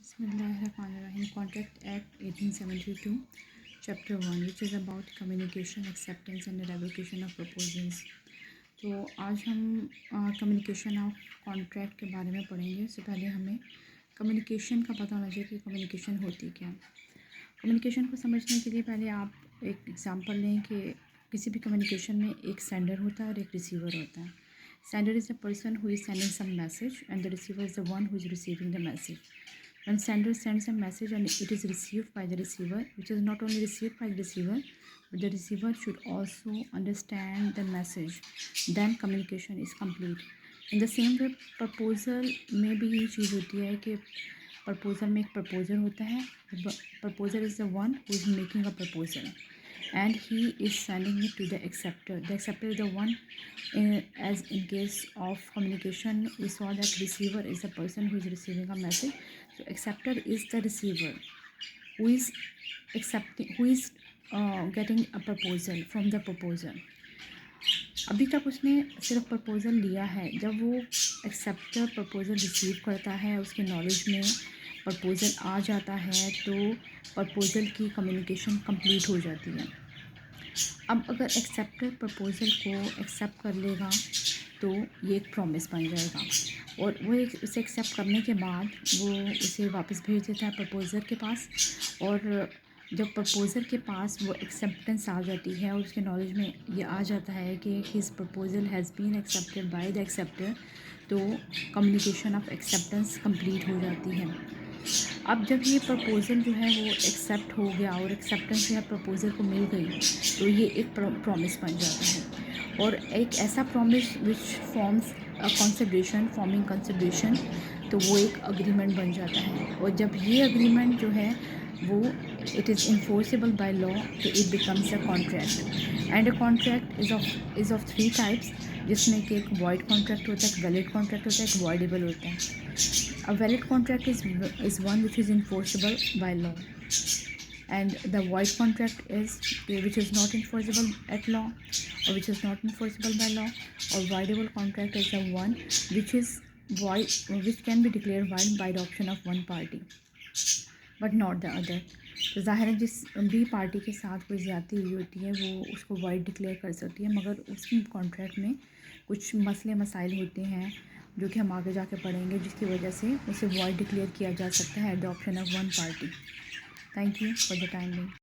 Bismillahirrahmanirrahim. Contract Act 1872, Chapter 1, which is about communication, acceptance and revocation of proposals. तो आज हम communication of contract के बारे में पढ़ेंगे। उससे पहले हमें कम्युनिकेशन का पता होना चाहिए कि कम्युनिकेशन होती क्या। कम्युनिकेशन को समझने के लिए पहले आप एक एग्जांपल लें कि किसी भी कम्युनिकेशन में एक सेंडर होता है और एक रिसीवर होता है। Sender is the person who is sending some message and the receiver is the one who is receiving the message. When sender sends a message and it is received by the receiver, which is not only received by the receiver, but the receiver should also understand the message, then communication is complete. In the same way, proposal में भी ये चीज़ होती है कि proposal में एक proposer होता है. The proposer is the one who is making a proposal, and he is sending it to the acceptor. The acceptor is the one, as in case of communication, we saw that receiver is the person who is receiving a message. So acceptor is the receiver who is accepting, who is getting a proposal from the proposer. अभी तक उसने सिर्फ proposal लिया है। जब वो acceptor proposal receive करता है, उसके नॉलेज में प्रपोज़ल आ जाता है, तो प्रपोज़ल की कम्युनिकेशन कंप्लीट हो जाती है। अब अगर एक्सेप्टर प्रपोज़ल को एक्सेप्ट कर लेगा तो ये एक प्रॉमिस बन जाएगा, और वो उसे एक्सेप्ट करने के बाद वो उसे वापस भेज देता है प्रपोज़र के पास। और जब प्रपोज़र के पास वो एक्सेप्टेंस आ जाती है और उसके नॉलेज में ये आ जाता है कि his proposal has been accepted by the acceptor, तो कम्युनिकेशन ऑफ एक्सेप्टेंस कंप्लीट हो जाती है। अब जब ये प्रपोज़ल जो है वो एक्सेप्ट हो गया और एक्सेप्टेंस जो है प्रपोज़ल को मिल गई, तो ये एक प्रॉमिस बन जाता है। और एक ऐसा promise which forms a consideration, forming consideration, तो वो एक अग्रीमेंट बन जाता है। और जब ये अग्रीमेंट जो है वो it is enforceable by law, तो it becomes a contract. And a contract is of 3 types, जिसमें कि एक वॉइड कॉन्ट्रैक्ट होता है, एक वैलिड कॉन्ट्रैक्ट होता है, एक वॉइडेबल होता है। A valid contract is one which is enforceable by law, and the void contract is which is not enforceable at law, or which is not enforceable by law. Or voidable contract is the one which is void, which can be declared void by the option of one party but not the other. तो ज़ाहिर है जिस भी party के साथ कोई ज़्यादती हुई होती है वो उसको वाइड डिक्लेयर कर सकती है, मगर उस कॉन्ट्रैक्ट में कुछ मसले मसाइल होते हैं जो कि हम आगे जाके पढ़ेंगे, जिसकी वजह से उसे वाइड डिक्लेयर किया जा सकता है at the option of one party. Thank you for the time.